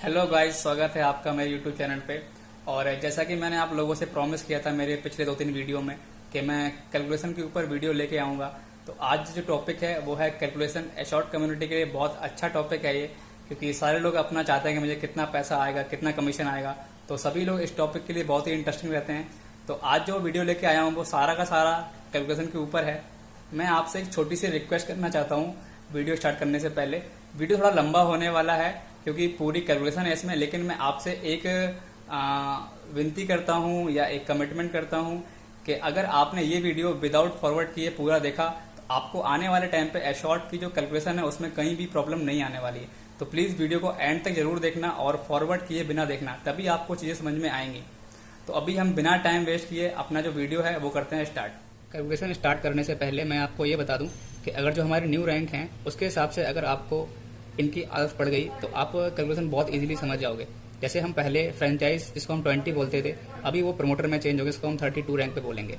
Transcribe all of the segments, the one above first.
Hello guys, स्वागत है आपका मेरे यूट्यूब चैनल पे। और जैसा कि मैंने आप लोगों से प्रॉमिस किया था मेरे पिछले 2-3 वीडियो में कि मैं कैलकुलेशन के ऊपर वीडियो लेके आऊँगा, तो आज जो टॉपिक है वो है कैलकुलेशन। एशॉर्ट कम्युनिटी के लिए बहुत अच्छा टॉपिक है ये, क्योंकि सारे लोग अपना चाहते हैं कि मुझे कितना पैसा आएगा, कितना कमीशन आएगा। तो सभी लोग इस टॉपिक के लिए बहुत ही इंटरेस्टिंग रहते हैं। तो आज जो वीडियो लेके आया हूँ वो सारा का सारा कैलकुलेशन के ऊपर है। मैं आपसे एक छोटी सी रिक्वेस्ट करना चाहता हूँ वीडियो स्टार्ट करने से पहले। वीडियो थोड़ा लंबा होने वाला है क्योंकि पूरी कैलकुलेशन है इसमें, लेकिन मैं आपसे एक विनती करता हूँ या एक कमिटमेंट करता हूँ कि अगर आपने ये वीडियो विदाउट फॉरवर्ड किए पूरा देखा तो आपको आने वाले टाइम पे एशॉर्ट की जो कैलकुलेशन है उसमें कहीं भी प्रॉब्लम नहीं आने वाली है। तो प्लीज़ वीडियो को एंड तक जरूर देखना और फॉरवर्ड किए बिना देखना, तभी आपको चीज़ें समझ में आएंगी। तो अभी हम बिना टाइम वेस्ट किए अपना जो वीडियो है वो करते हैं स्टार्ट। कैलकुलेशन स्टार्ट करने से पहले मैं आपको ये बता दूं कि अगर जो हमारे न्यू रैंक हैं उसके हिसाब से अगर आपको इनकी आदत पड़ गई तो आप कैलकुलेशन बहुत इजीली समझ जाओगे। जैसे हम पहले फ्रेंचाइज जिसको हम 20 बोलते थे, अभी वो प्रमोटर में चेंज हो गया, जिसको हम 32 रैंक पे बोलेंगे।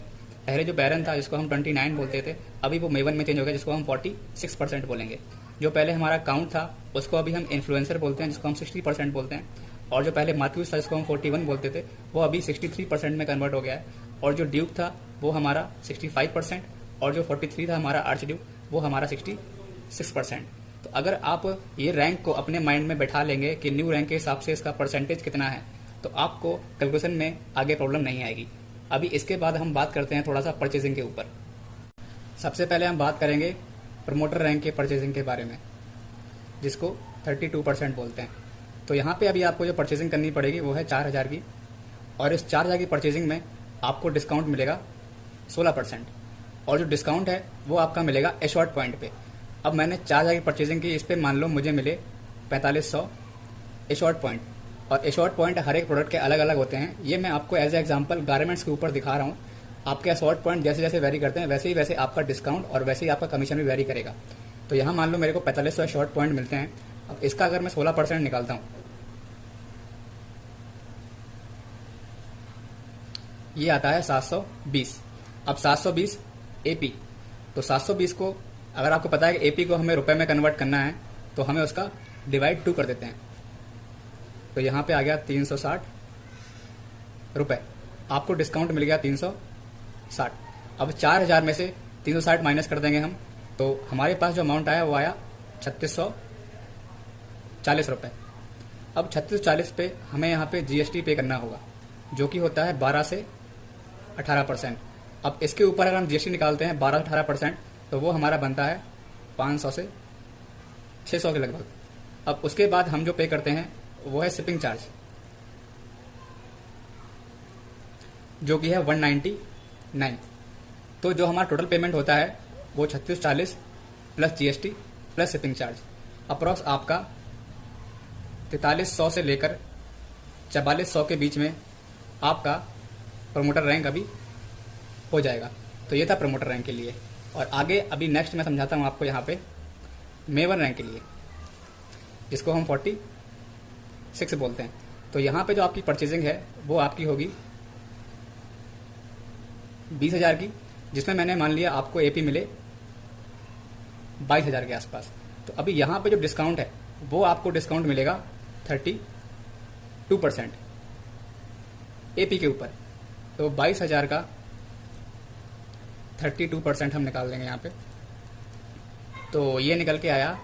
पहले जो बैरन था जिसको हम 29 बोलते थे, अभी वो मेवन में चेंज हो गया, जिसको हम 46% बोलेंगे। जो पहले हमारा काउंट था उसको अभी हम इन्फ्लुएंसर बोलते हैं, जिसको हम 60% बोलते हैं। और जो पहले मार्क्यूस था जिसको हम 41 बोलते थे, वो अभी 63% में कन्वर्ट हो गया है। और जो ड्यूक था वो हमारा 65%, और जो 43 था हमारा आर्च ड्यूक वो हमारा 66%। तो अगर आप ये रैंक को अपने माइंड में बैठा लेंगे कि न्यू रैंक के हिसाब से इसका परसेंटेज कितना है, तो आपको कैलकुलेशन में आगे प्रॉब्लम नहीं आएगी। अभी इसके बाद हम बात करते हैं थोड़ा सा परचेजिंग के ऊपर। सबसे पहले हम बात करेंगे प्रमोटर रैंक के परचेजिंग के बारे में, जिसको 32% बोलते हैं। तो यहाँ पे अभी आपको जो परचेजिंग करनी पड़ेगी वो है 4000 की, और इस 4000 की परचेजिंग में आपको डिस्काउंट मिलेगा 16%। और जो डिस्काउंट है वो आपका मिलेगा एशॉर्ट पॉइंट पे। अब मैंने 4000 की परचेजिंग की, इस पे मान लो मुझे मिले 4500 एशॉर्ट पॉइंट। और एशॉर्ट पॉइंट हर एक प्रोडक्ट के अलग अलग होते हैं। ये मैं आपको एज ए एग्जांपल गारमेंट्स के ऊपर दिखा रहा हूँ। आपके एशॉर्ट पॉइंट जैसे जैसे वेरी करते हैं वैसे ही वैसे आपका डिस्काउंट और वैसे ही आपका कमीशन भी वेरी करेगा। तो यहाँ मान लो मेरे को 4500 एशॉर्ट पॉइंट मिलते हैं। अब इसका अगर मैं 16% निकालता हूँ, ये आता है 720। अब 720 एपी, तो 720 को अगर आपको पता है कि एपी को हमें रुपए में कन्वर्ट करना है तो हमें उसका डिवाइड 2 कर देते हैं। तो यहाँ पे आ गया 360 रुपए। आपको डिस्काउंट मिल गया 360। अब 4000 में से 360 माइनस कर देंगे हम, तो हमारे पास जो अमाउंट आया वो आया 3640 रुपए। अब 3640 पे हमें यहाँ पे जीएसटी पे करना होगा, जो कि होता है 12 से 18%। अब इसके ऊपर अगर हम जीएसटी निकालते हैं 12 से 18%, तो वो हमारा बनता है 500 से 600 के लगभग। अब उसके बाद हम जो पे करते हैं वो है शिपिंग चार्ज, जो कि है 199। तो जो हमारा टोटल पेमेंट होता है वो 3640 plus GST plus shipping charge, approx आपका 4300 से लेकर 4400 के बीच में आपका प्रमोटर रैंक अभी हो जाएगा। तो ये था प्रमोटर रैंक के लिए। और आगे अभी नेक्स्ट मैं समझाता हूँ आपको यहाँ पे मेवन रैंक के लिए, जिसको हम 46 बोलते हैं। तो यहाँ पे जो आपकी परचेजिंग है वो आपकी होगी 20,000 की, जिसमें मैंने मान लिया आपको एपी मिले 22,000 के आसपास। तो अभी यहाँ पे जो डिस्काउंट है वो आपको डिस्काउंट मिलेगा 32% एपी के ऊपर। तो 22,000 का 32% हम निकाल देंगे यहाँ पे, तो ये निकल के आया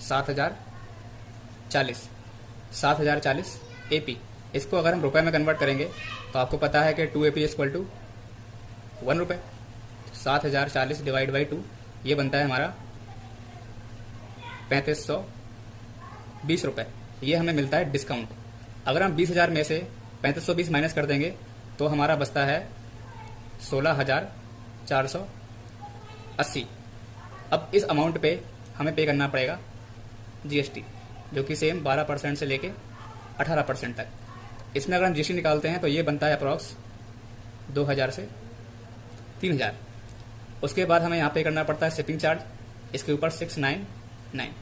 7,040 एपी। इसको अगर हम रुपए में कन्वर्ट करेंगे तो आपको पता है कि 2 एपी इक्वल टू 1 रुपये। 7,040 डिवाइड बाई 2 ये बनता है हमारा 3520 रुपये। ये हमें मिलता है डिस्काउंट। अगर हम 20,000 में से 3520 माइनस कर देंगे तो हमारा बचता है 16,480। अब इस अमाउंट पे हमें पे करना पड़ेगा जीएसटी, जो कि सेम 12% से लेके 18% तक। इसमें अगर हम जीएसटी निकालते हैं तो ये बनता है अप्रॉक्स 2,000 से 3,000। उसके बाद हमें यहाँ पे करना पड़ता है शिपिंग चार्ज, इसके ऊपर 699।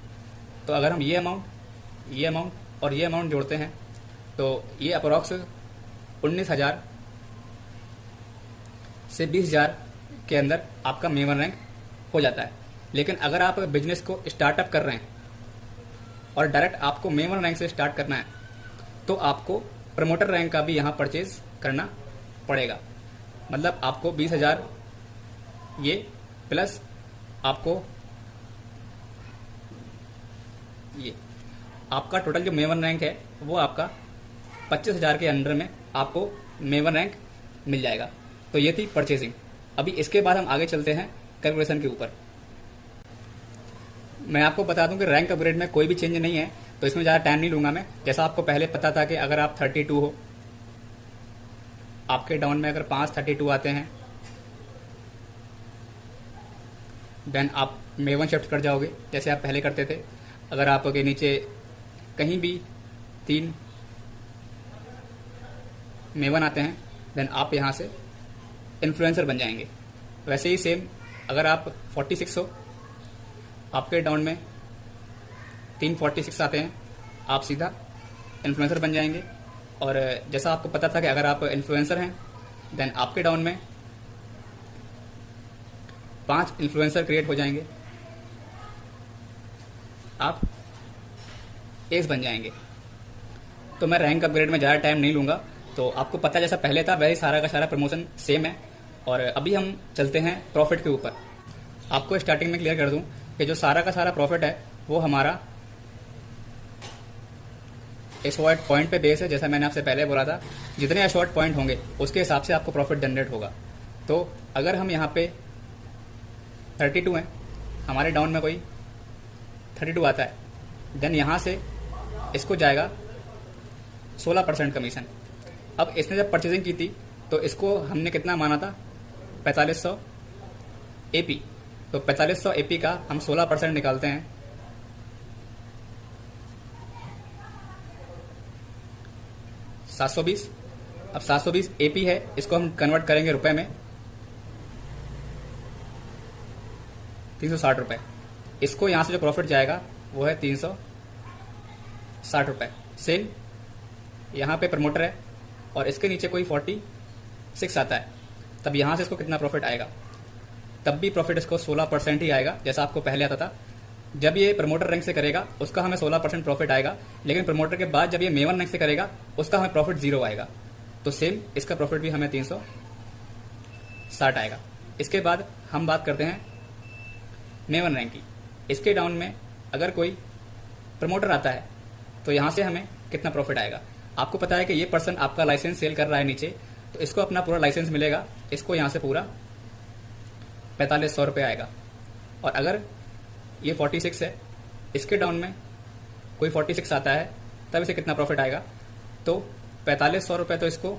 तो अगर हम ये अमाउंट और ये अमाउंट जोड़ते हैं तो ये अप्रॉक्स 19,000 से 20,000 के अंदर आपका मेवन रैंक हो जाता है। लेकिन अगर आप बिजनेस को स्टार्टअप कर रहे हैं और डायरेक्ट आपको मेवन रैंक से स्टार्ट करना है तो आपको प्रमोटर रैंक का भी यहाँ परचेज करना पड़ेगा। मतलब आपको 20,000 ये प्लस आपको ये आपका टोटल जो मेवन रैंक है वो आपका 25,000 के अंडर में आपको मेवन रैंक मिल जाएगा। तो ये थी परचेजिंग। अभी इसके बाद हम आगे चलते हैं कैलकुलेशन के ऊपर। मैं आपको बता दूं कि रैंक अपग्रेड में कोई भी चेंज नहीं है, तो इसमें ज़्यादा टाइम नहीं लूंगा मैं। जैसा आपको पहले पता था कि अगर आप 32 हो, आपके डाउन में अगर 5 32 आते हैं, देन आप मेवन शिफ्ट कर जाओगे जैसे आप पहले करते थे। अगर आपके नीचे कहीं भी 3 मेवन आते हैं, देन आप यहाँ से इन्फ्लुएंसर बन जाएंगे। वैसे ही सेम अगर आप 46 हो, आपके डाउन में 3 46 आते हैं, आप सीधा इन्फ्लुएंसर बन जाएंगे। और जैसा आपको पता था कि अगर आप इन्फ्लुएंसर हैं, देन आपके डाउन में 5 इन्फ्लुएंसर क्रिएट हो जाएंगे, आप एस बन जाएंगे। तो मैं रैंक अपग्रेड में ज़्यादा टाइम नहीं लूंगा। तो आपको पता जैसा पहले था वैसे सारा का सारा प्रमोशन सेम है। और अभी हम चलते हैं प्रॉफिट के ऊपर। आपको स्टार्टिंग में क्लियर कर दूं कि जो सारा का सारा प्रॉफिट है वो हमारा एशॉर्ट पॉइंट पे बेस है। जैसा मैंने आपसे पहले बोला था, जितने एशॉर्ट पॉइंट होंगे उसके हिसाब से आपको प्रॉफिट जनरेट होगा। तो अगर हम यहाँ पे 32 हैं, हमारे डाउन में कोई 32 आता है, देन यहाँ से इसको जाएगा 16% कमीशन। अब इसने जब परचेजिंग की थी तो इसको हमने कितना माना था, 4500 एपी। तो 4500 एपी का हम 16% निकालते हैं, 720। अब 720 एपी है, इसको हम कन्वर्ट करेंगे रुपए में, 360 रुपए। इसको यहां से जो प्रॉफिट जाएगा वो है 360 रुपए। सेम यहां पे प्रमोटर है और इसके नीचे कोई 46 आता है, तब यहां से इसको कितना प्रॉफिट आएगा, तब भी प्रॉफिट इसको 16% ही आएगा जैसा आपको पहले आता था। जब ये प्रमोटर रैंक से करेगा उसका हमें 16% प्रॉफिट आएगा, लेकिन प्रमोटर के बाद जब ये मेवन रैंक से करेगा उसका हमें प्रॉफिट 0 आएगा। तो सेम इसका प्रॉफिट भी हमें 360 आएगा। इसके बाद हम बात करते हैं मेवन रैंक की। इसके डाउन में अगर कोई प्रमोटर आता है तो यहां से हमें कितना प्रॉफिट आएगा। आपको पता है कि ये पर्सन आपका लाइसेंस सेल कर रहा है नीचे, तो इसको अपना पूरा लाइसेंस मिलेगा, इसको यहां से पूरा 4500 रुपये आएगा। और अगर ये 46 है, इसके डाउन में कोई 46 आता है, तब इसे कितना प्रॉफिट आएगा, तो 4500 रुपये तो इसको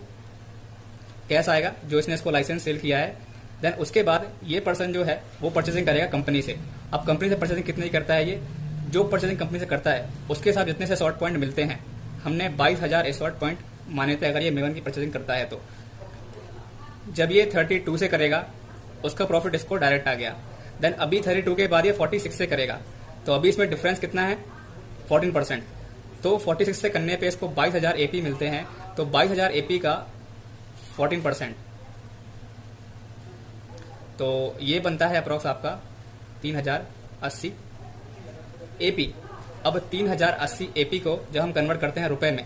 कैश आएगा जो इसने इसको लाइसेंस सेल किया है। देन उसके बाद ये पर्सन जो है वो परचेजिंग करेगा कंपनी से। अब कंपनी से परचेजिंग कितनी करता है, ये जो परचेजिंग कंपनी से करता है उसके साथ जितने से शॉर्ट पॉइंट मिलते हैं, हमने 22,000 शॉर्ट पॉइंट माने थे अगर ये मेवन की परचेजिंग करता है। तो जब ये 32 से करेगा उसका प्रॉफिट इसको डायरेक्ट आ गया। देन अभी 32 के बाद ये 46 से करेगा, तो अभी इसमें डिफरेंस कितना है, 14%। तो 46 से करने पे इसको 22,000 एपी मिलते हैं, तो 22,000 एपी का 14%, तो ये बनता है अप्रॉक्स आपका 3080 एपी। अब 3080 एपी को जब हम कन्वर्ट करते हैं रुपए में,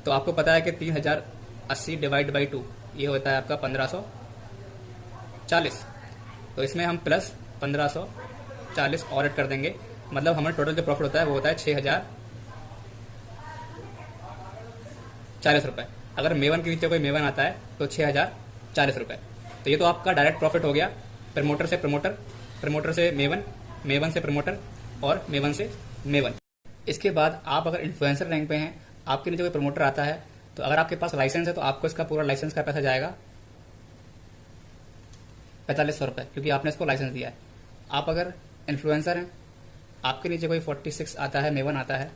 तो आपको पता है कि 3080 डिवाइड बाई 2 ये होता है आपका 1540। तो इसमें हम प्लस 1540 और ऐड कर देंगे, मतलब हमारा टोटल जो प्रॉफिट होता है वो होता है 6040 रुपए। अगर मेवन के नीचे कोई मेवन आता है तो 6040 रुपए। तो ये तो आपका डायरेक्ट प्रॉफिट हो गया प्रमोटर से प्रमोटर, प्रमोटर से मेवन, मेवन से प्रमोटर और मेवन से मेवन। इसके बाद आप अगर इन्फ्लुएंसर रैंक पे हैं, आपके नीचे कोई प्रमोटर आता है, तो अगर आपके पास लाइसेंस है तो आपको इसका पूरा लाइसेंस का पैसा जाएगा 4500 रुपये, क्योंकि आपने इसको लाइसेंस दिया है। आप अगर इन्फ्लुएंसर हैं, आपके नीचे कोई 46 आता है, मेवन आता है,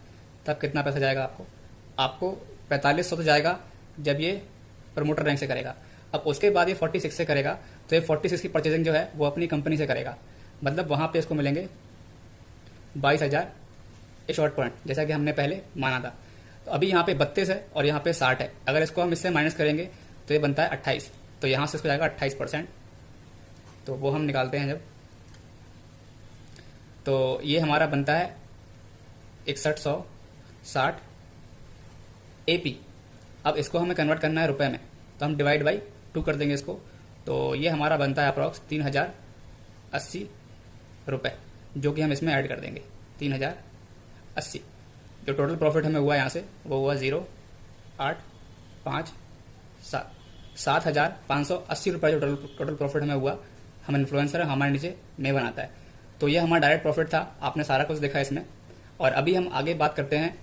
तब कितना पैसा जाएगा आपको, आपको 4500 तो जाएगा जब ये प्रमोटर रैंक से करेगा। अब उसके बाद ये 46 से करेगा, तो ये 46 की परचेजिंग जो है वो अपनी कंपनी से करेगा, मतलब वहां पे इसको मिलेंगे 22,000 शॉर्ट पॉइंट, जैसा कि हमने पहले माना था। तो अभी यहाँ पे 32 है और यहाँ पे 60 है, अगर इसको हम इससे माइनस करेंगे तो ये बनता है 28, तो यहाँ से इसको जाएगा 28%। तो वो हम निकालते हैं जब, तो ये हमारा बनता है 6160 AP। अब इसको हमें कन्वर्ट करना है रुपए में, तो हम डिवाइड बाई 2 कर देंगे इसको। तो ये हमारा बनता है अप्रॉक्स 3080 रुपये, जो कि हम इसमें ऐड कर देंगे 3080। जो टोटल प्रॉफिट हमें हुआ यहाँ से वो हुआ 0,857 7,580 रुपये जो टोटल प्रॉफिट हमें हुआ। हम इन्फ्लुएंसर है, हमारे नीचे मेवन आता है। तो ये हमारा डायरेक्ट प्रॉफिट था, आपने सारा कुछ देखा इसमें। और अभी हम आगे बात करते हैं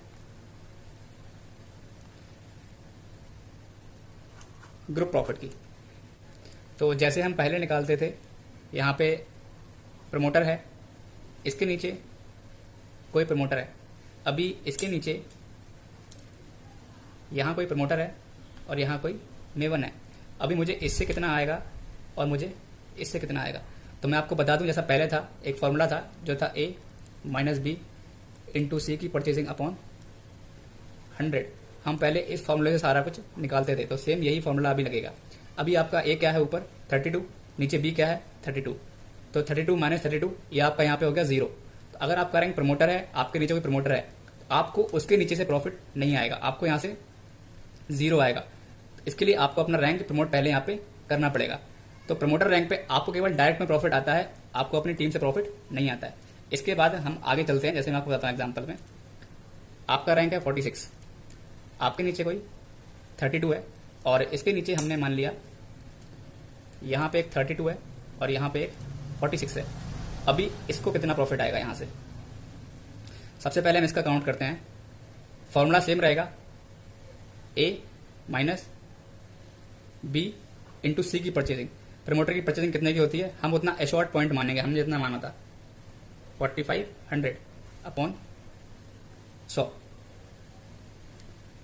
ग्रुप प्रॉफिट की। तो जैसे हम पहले निकालते थे, यहाँ पे प्रमोटर है, इसके नीचे कोई प्रमोटर है, अभी इसके नीचे यहाँ कोई प्रमोटर है और यहाँ कोई मेवन है। अभी मुझे इससे कितना आएगा और मुझे इससे कितना आएगा, तो मैं आपको बता दूं, जैसा पहले था एक फॉर्मूला था जो था A minus B into C की परचेजिंग अपॉन 100। हम पहले इस फॉर्मूले से सारा कुछ निकालते थे, तो सेम यही फॉर्मूला अभी लगेगा। अभी आपका A क्या है ऊपर 32, नीचे B क्या है 32, तो 32 माइनस 32 ये आपका यहाँ पे हो गया 0। तो अगर आपका रैंक प्रमोटर है, आपके नीचे कोई प्रमोटर है, तो आपको उसके नीचे से प्रॉफिट नहीं आएगा, आपको यहाँ से 0 आएगा। इसके लिए आपको अपना रैंक प्रमोट पहले यहाँ पे करना पड़ेगा। तो प्रमोटर रैंक पे आपको केवल डायरेक्ट में प्रॉफिट आता है, आपको अपनी टीम से प्रॉफिट नहीं आता है। इसके बाद हम आगे चलते हैं, जैसे मैं आपको बताता हूँ एग्जांपल में। आपका रैंक है 46, आपके नीचे कोई 32 है और इसके नीचे हमने मान लिया यहाँ पे एक 32 है और यहाँ पे एक 46 है। अभी इसको कितना प्रॉफिट आएगा यहाँ से, सबसे पहले हम इसका काउंट करते हैं। फॉर्मूला सेम रहेगा, A minus B into C की परचेजिंग। प्रमोटर की परचेजिंग कितने की होती है, हम उतना एशॉर्ट पॉइंट मानेंगे, हमने जितना माना था 4500 अपॉन 100।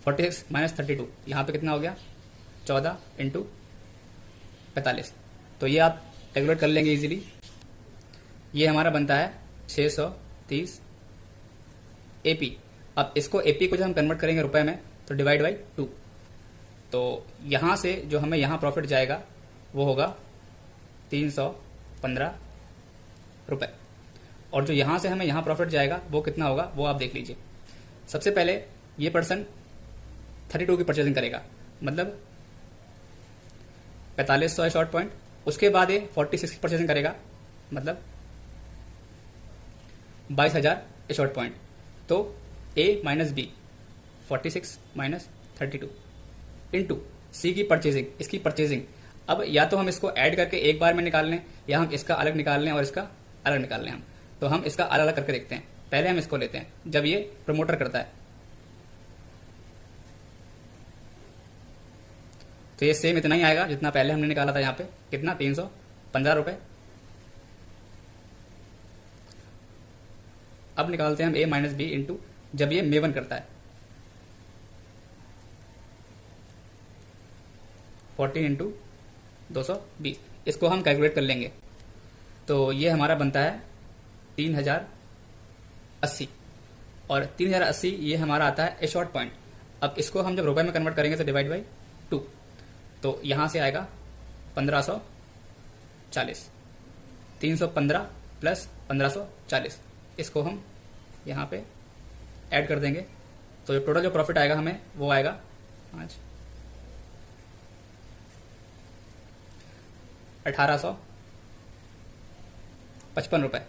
46 माइनस 32 यहाँ पे कितना हो गया 14 इंटू 45। तो ये आप कैलकुलेट कर लेंगे इजीली। ये हमारा बनता है 630 AP। अब इसको AP को जब हम कन्वर्ट करेंगे रुपए में, तो डिवाइड बाई 2। तो यहाँ से जो हमें यहाँ प्रॉफिट जाएगा वो होगा 315 रुपये, और जो यहाँ से हमें यहाँ प्रॉफिट जाएगा वो कितना होगा वो आप देख लीजिए। सबसे पहले ये पर्सन 32 की परचेजिंग करेगा, मतलब 4500 है शॉर्ट पॉइंट। उसके बाद ये 46 की परचेजिंग करेगा, मतलब 22,000 है शॉर्ट पॉइंट। तो A minus B 46 minus 32 into C की परचेजिंग, इसकी परचेजिंग। अब या तो हम इसको ऐड करके एक बार में निकाल लें, या हम इसका अलग निकाल लें और इसका अलग निकाल लें। हम तो हम इसका अलग अलग करके देखते हैं। पहले हम इसको लेते हैं जब ये प्रमोटर करता है, तो ये सेम इतना ही आएगा जितना पहले हमने निकाला था। यहाँ पे कितना 315 रुपए। अब निकालते हैं हम A माइनस बी इंटू जब ये मेवन करता है 14 इंटू 220। इसको हम कैलकुलेट कर लेंगे, तो ये हमारा बनता है 3080, और 3080 ये हमारा आता है ए शॉर्ट पॉइंट। अब इसको हम जब रुपए में कन्वर्ट करेंगे तो डिवाइड बाई 2, तो यहां से आएगा 1540। 315 प्लस 1540, इसको हम यहाँ पे ऐड कर देंगे, तो टोटल जो प्रॉफिट आएगा हमें वो आएगा 1855 रुपये।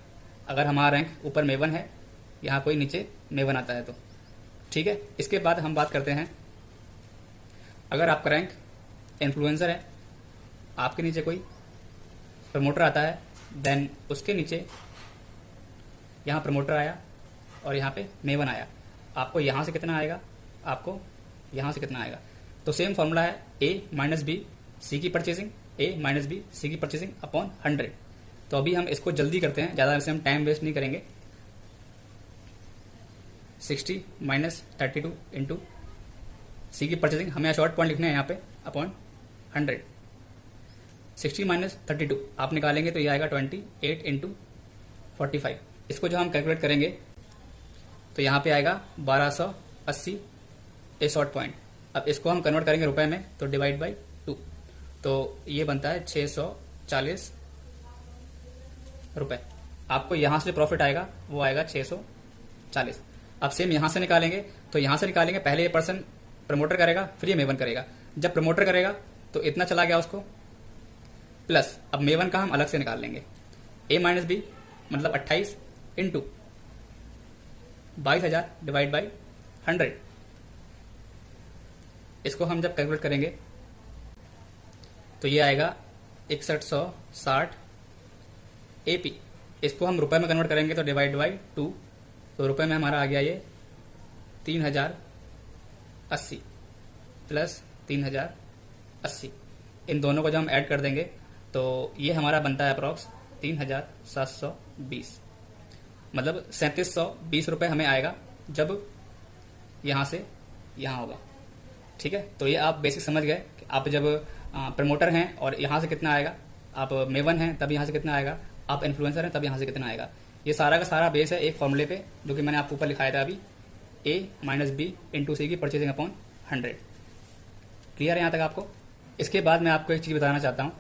अगर हमारा रैंक ऊपर मेवन है, यहाँ कोई नीचे मेवन आता है तो ठीक है। इसके बाद हम बात करते हैं, अगर आपका रैंक इन्फ्लुएंसर है, आपके नीचे कोई प्रमोटर आता है, देन उसके नीचे यहाँ प्रमोटर आया और यहाँ पे मेवन आया, आपको यहाँ से कितना आएगा, आपको यहाँ से कितना आएगा। तो सेम फॉर्मूला है A माइनस बी सी की purchasing, A minus B C की परचेजिंग अपॉन 100। तो अभी हम इसको जल्दी करते हैं, ज़्यादा से हम टाइम वेस्ट नहीं करेंगे। 60 माइनस 32 इंटू सी की परचेजिंग, हमें शॉर्ट पॉइंट लिखना है यहाँ पे, अपॉन 100। 60 माइनस 32 आप निकालेंगे तो ये आएगा 28 इंटू 45। इसको जो हम कैलकुलेट करेंगे तो यहाँ पे आएगा 1280 ए शॉर्ट पॉइंट। अब इसको हम कन्वर्ट करेंगे रुपए में तो डिवाइड बाई 2, तो ये बनता है 640 रुपए। आपको यहाँ से जो प्रॉफिट आएगा वो आएगा 640। अब सेम यहाँ से निकालेंगे, तो यहाँ से निकालेंगे, पहले ये पर्सन प्रमोटर करेगा, फिर ये मेवन करेगा। जब प्रमोटर करेगा तो इतना चला गया उसको, प्लस अब मेवन का हम अलग से निकाल लेंगे। ए माइनस बी मतलब 28 इंटू 22,000 डिवाइड बाई 100। इसको हम जब कैलकुलेट करेंगे तो ये आएगा 6160 एपी। इसको हम रुपए में कन्वर्ट करेंगे तो डिवाइड बाई 2, तो रुपए में हमारा आ गया ये 3080 प्लस 3080। इन दोनों को जब हम ऐड कर देंगे तो ये हमारा बनता है अप्रॉक्स 3720, मतलब 3720 रुपये हमें आएगा जब यहाँ से यहाँ होगा। ठीक है, तो ये आप बेसिक समझ गए कि आप जब प्रमोटर हैं और यहाँ से कितना आएगा, आप मेवन हैं तब यहाँ से कितना आएगा, आप इन्फ्लुएंसर हैं तब यहाँ से कितना आएगा। ये सारा का सारा बेस है एक फॉर्मूले पे जो कि मैंने आपको ऊपर लिखाया था अभी, ए माइनस बी इंटू सी की परचेजिंग अपॉन 100। क्लियर है यहाँ तक आपको? इसके बाद मैं आपको एक चीज़ बताना चाहता हूँ।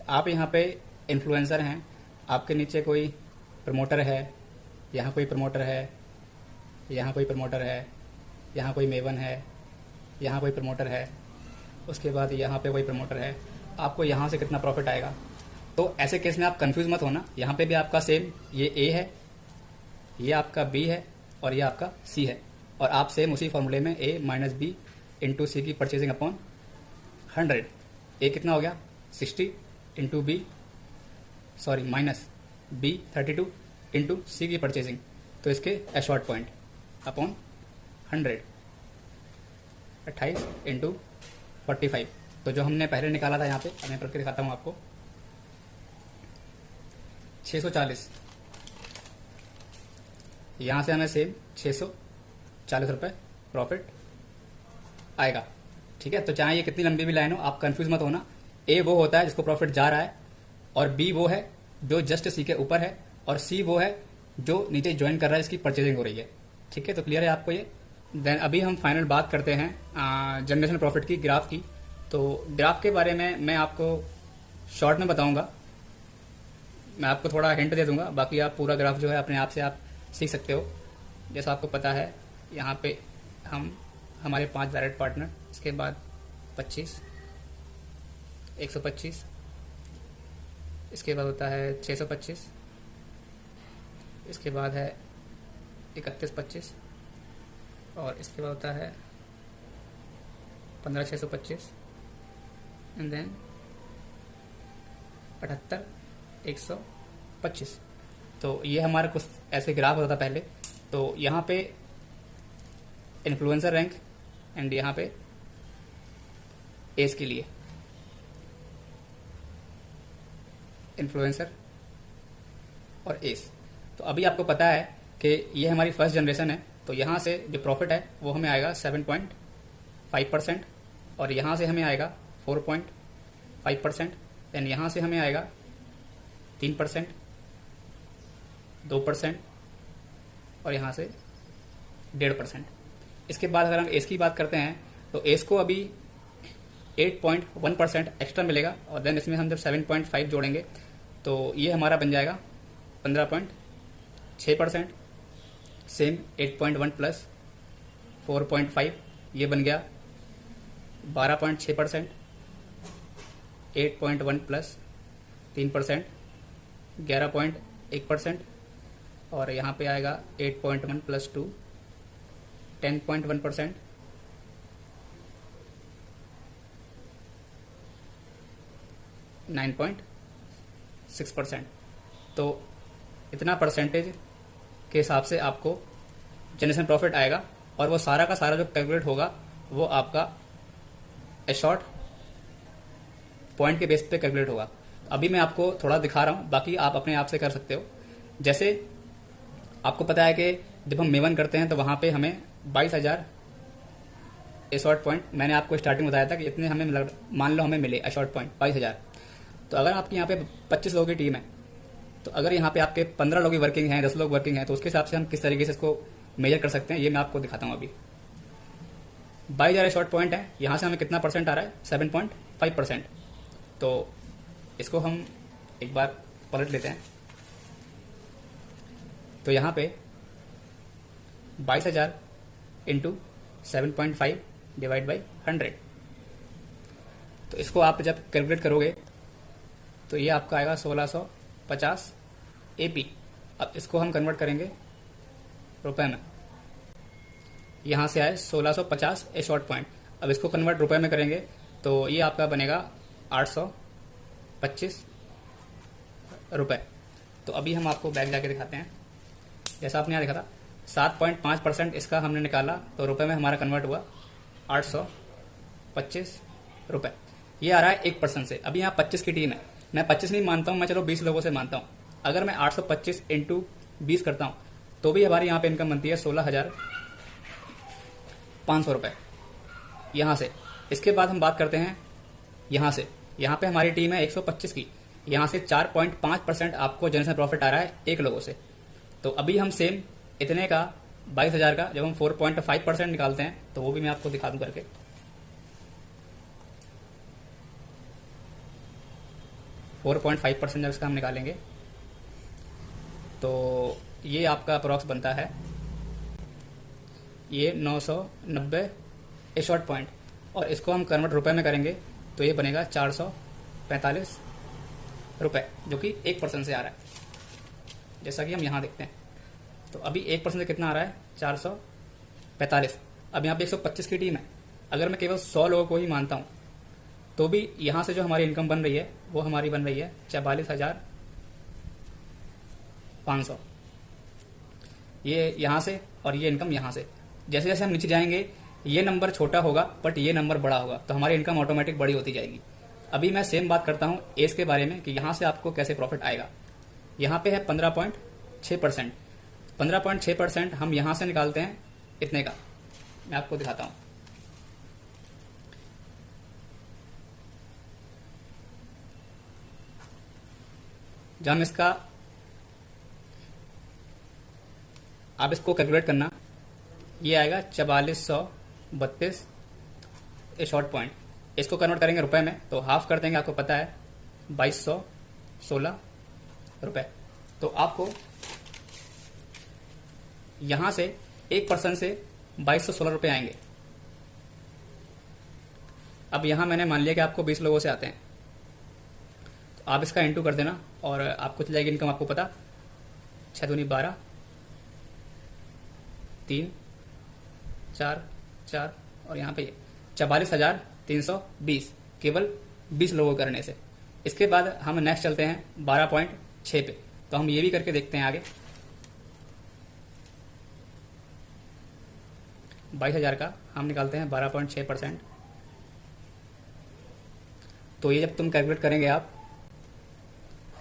आप यहाँ पे इन्फ्लुएंसर हैं, आपके नीचे कोई प्रमोटर है, यहाँ कोई प्रमोटर है, यहाँ कोई प्रमोटर है, यहाँ कोई मेवन है, यहाँ कोई प्रमोटर है, उसके बाद यहाँ पे कोई प्रमोटर है। आपको यहाँ से कितना प्रॉफिट आएगा? तो ऐसे केस में आप कंफ्यूज मत होना। यहाँ पे भी आपका सेम, ये ए है, ये आपका बी है और ये आपका सी है, और आप सेम उसी फॉर्मूले में A minus B into C की परचेजिंग अपॉन 100। ए कितना हो गया 60 into B, sorry minus B 32 into C की परचेजिंग, तो इसके एशॉर्ट पॉइंट अपॉन 100, 28 इंटू 45। तो जो हमने पहले निकाला था यहाँ पे, मैं करके दिखाता हूँ आपको, 640। यहाँ से हमें सेम 640 रुपये प्रॉफिट आएगा। ठीक है, तो चाहे ये कितनी लंबी भी लाइन हो, आप कंफ्यूज मत होना। ए वो होता है जिसको प्रॉफिट जा रहा है, और बी वो है जो जस्ट सी के ऊपर है, और सी वो है जो नीचे ज्वाइन कर रहा है, इसकी परचेजिंग हो रही है। ठीक है, तो क्लियर है आपको ये? देन अभी हम फाइनल बात करते हैं जनरेशन प्रॉफिट की, ग्राफ की। तो ग्राफ के बारे में मैं आपको शॉर्ट में बताऊंगा, मैं आपको थोड़ा हिंट दे दूंगा, बाकी आप पूरा ग्राफ जो है अपने आप से आप सीख सकते हो। जैसा आपको पता है यहाँ पे हमारे 5 डायरेक्ट पार्टनर, इसके बाद 25, 125, इसके बाद होता है 625, इसके बाद है 3125, और इसके बाद होता है 15625, एंड देन 78 125। तो ये हमारा कुछ ऐसे ग्राफ होता था पहले। तो यहाँ पे इन्फ्लुएंसर रैंक एंड यहाँ पे एज के लिए इन्फ्लुएंसर और एज। तो अभी आपको पता है कि ये हमारी फर्स्ट जनरेशन है, तो यहाँ से जो प्रॉफिट है वो हमें आएगा 7.5%, और यहाँ से हमें आएगा 4.5%, देन यहाँ से हमें आएगा 3%, 2%, और यहाँ से 1.5%। इसके बाद अगर हम एस की बात करते हैं तो एस को अभी 8.1% एक्स्ट्रा मिलेगा, और देन इसमें हम जब 7.5 जोड़ेंगे तो ये हमारा बन जाएगा 15.6%। सेम 8.1 प्लस 4.5 ये बन गया 12.6%। 8.1 प्लस 3% 11.1%, और यहाँ पे आएगा 8.1 प्लस 2 10.1%, 9.6%। तो इतना परसेंटेज के हिसाब से आपको जनरेशन प्रॉफिट आएगा, और वो सारा का सारा जो कैलकुलेट होगा वो आपका एशॉर्ट पॉइंट के बेस पे कैलकुलेट होगा। अभी मैं आपको थोड़ा दिखा रहा हूँ, बाकी आप अपने आप से कर सकते हो। जैसे आपको पता है कि जब हम मेवन करते हैं तो वहाँ पे हमें 22,000 एशॉर्ट पॉइंट, मैंने आपको स्टार्टिंग बताया था कि इतने हमें मान लो हमें मिले एशॉर्ट पॉइंट 22,000। तो अगर आपकी यहाँ पे 25 लोगों की टीम है, तो अगर यहाँ पे आपके 15 लोग वर्किंग हैं, 10 लोग वर्किंग हैं, तो उसके हिसाब से हम किस तरीके से इसको मेजर कर सकते हैं ये मैं आपको दिखाता हूँ। अभी 22,000 एशॉर्ट पॉइंट है, यहाँ से हमें कितना परसेंट आ रहा है 7.5%। तो इसको हम एक बार पलट लेते हैं। तो यहाँ पे 22,000 इंटू 7.5 डिवाइड बाई 100। तो इसको आप जब कैलकुलेट करोगे तो ये आपका आएगा 1650 AP। अब इसको हम कन्वर्ट करेंगे रुपए में। यहाँ से आए 1650 ए शॉर्ट पॉइंट। अब इसको कन्वर्ट रुपए में करेंगे तो ये आपका बनेगा 825 रुपए। तो अभी हम आपको बैक जाके दिखाते हैं। जैसा आपने यहाँ देखा था 7.5% इसका हमने निकाला तो रुपए में हमारा कन्वर्ट हुआ 825 रुपए। ये आ रहा है 1% से। अभी यहाँ 25 की टीम है, मैं 25 नहीं मानता हूँ, मैं चलो 20 लोगों से मानता हूँ। अगर मैं 825 इंटू 20 करता हूँ तो भी हमारी यहाँ पे इनकम बनती है 16,500 रुपए यहाँ से। इसके बाद हम बात करते हैं यहाँ से। यहाँ पे हमारी टीम है 125 की, यहाँ से 4.5% आपको जनरल प्रॉफिट आ रहा है एक लोगों से। तो अभी हम सेम इतने का 22,000 का जब हम 4.5% निकालते हैं तो वो भी मैं आपको दिखा दूं करके। जब इसका हम निकालेंगे तो ये आपका अप्रॉक्स बनता है ये 990 ए शॉर्ट पॉइंट, और इसको हम कन्वर्ट रुपए में करेंगे तो ये बनेगा 445 रुपए, जो कि 1% से आ रहा है, जैसा कि हम यहाँ देखते हैं। तो अभी 1% से कितना आ रहा है 445। अब यहाँ पे 125 की टीम है, अगर मैं केवल 100 लोगों को ही मानता हूँ तो भी यहाँ से जो हमारी इनकम बन रही है वो हमारी बन रही है 44,500। ये यहाँ से और ये इनकम यहाँ से। जैसे जैसे हम नीचे जाएंगे ये नंबर छोटा होगा बट ये नंबर बड़ा होगा, तो हमारी इनकम ऑटोमेटिक बड़ी होती जाएगी। अभी मैं सेम बात करता हूँ एज के बारे में कि यहाँ से आपको कैसे प्रॉफिट आएगा। यहाँ पे है 15.6%। 15.6% हम यहाँ से निकालते हैं इतने का, मैं आपको दिखाता हूँ। जब हम इसका आप इसको कैलकुलेट करना, ये आएगा 4432 ए शॉर्ट पॉइंट। इसको कन्वर्ट करेंगे रुपए में तो हाफ कर देंगे, आपको पता है 2216 रुपए। तो आपको यहां से 1% से 2216 रुपए आएंगे। अब यहां मैंने मान लिया कि आपको 20 लोगों से आते हैं, तो आप इसका इंटू कर देना और आपको चल जाएगी इनकम। आपको पता 6 दूनी 12, 3 4 4 और यहाँ पे 44,320 केवल 20 लोगों करने से। इसके बाद हम नेक्स्ट चलते हैं 12.6 पे, तो हम ये भी करके देखते हैं आगे। 22,000 का हम निकालते हैं 12.6%। तो ये जब तुम कैलकुलेट करेंगे आप,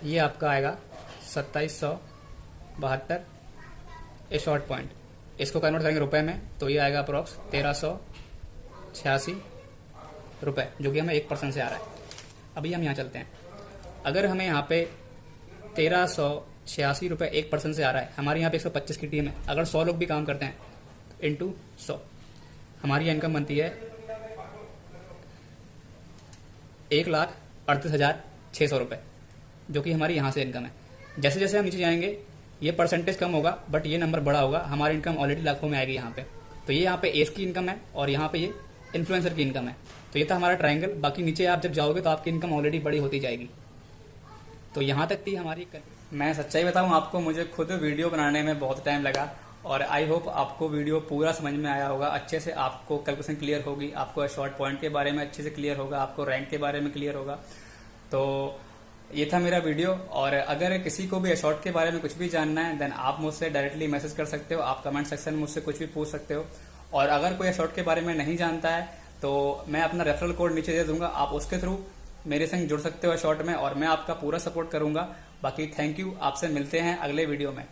ये आपका आएगा 2772 ए शॉर्ट पॉइंट। इसको कन्वर्ट करेंगे रुपए में तो ये आएगा अप्रोक्स 1386 रुपए, जो कि हमें 1% से आ रहा है। अभी हम यहाँ चलते हैं। अगर हमें यहाँ पे 1386 रुपए 1% से आ रहा है, हमारे यहाँ पे 125 की टीम है, अगर 100 लोग भी काम करते हैं इंटू 100, हमारी इनकम बनती है 1,38,600 रुपए, जो कि हमारी यहाँ से इनकम है। जैसे जैसे हम नीचे जाएंगे ये परसेंटेज कम होगा बट ये नंबर बड़ा होगा, हमारी इनकम ऑलरेडी लाखों में आएगी यहाँ पे। तो ये यहाँ पे एस की इनकम है और यहाँ पे ये इन्फ्लुएंसर की इनकम है। तो ये था हमारा ट्रायंगल। बाकी नीचे आप जब जाओगे तो आपकी इनकम ऑलरेडी बड़ी होती जाएगी। तो यहाँ तक थी हमारी। मैं सच्चाई बताऊँ आपको, मुझे खुद वीडियो बनाने में बहुत टाइम लगा और आई होप आपको वीडियो पूरा समझ में आया होगा। अच्छे से आपको कैलकुलेशन क्लियर होगी, आपको शॉर्ट पॉइंट के बारे में अच्छे से क्लियर होगा, आपको रैंक के बारे में क्लियर होगा। तो ये था मेरा वीडियो। और अगर किसी को भी शॉर्ट के बारे में कुछ भी जानना है देन आप मुझसे डायरेक्टली मैसेज कर सकते हो, आप कमेंट सेक्शन में मुझसे कुछ भी पूछ सकते हो। और अगर कोई शॉर्ट के बारे में नहीं जानता है तो मैं अपना रेफरल कोड नीचे दे दूंगा, आप उसके थ्रू मेरे संग जुड़ सकते हो शॉर्ट में और मैं आपका पूरा सपोर्ट करूंगा। बाकी थैंक यू, आपसे मिलते हैं अगले वीडियो में।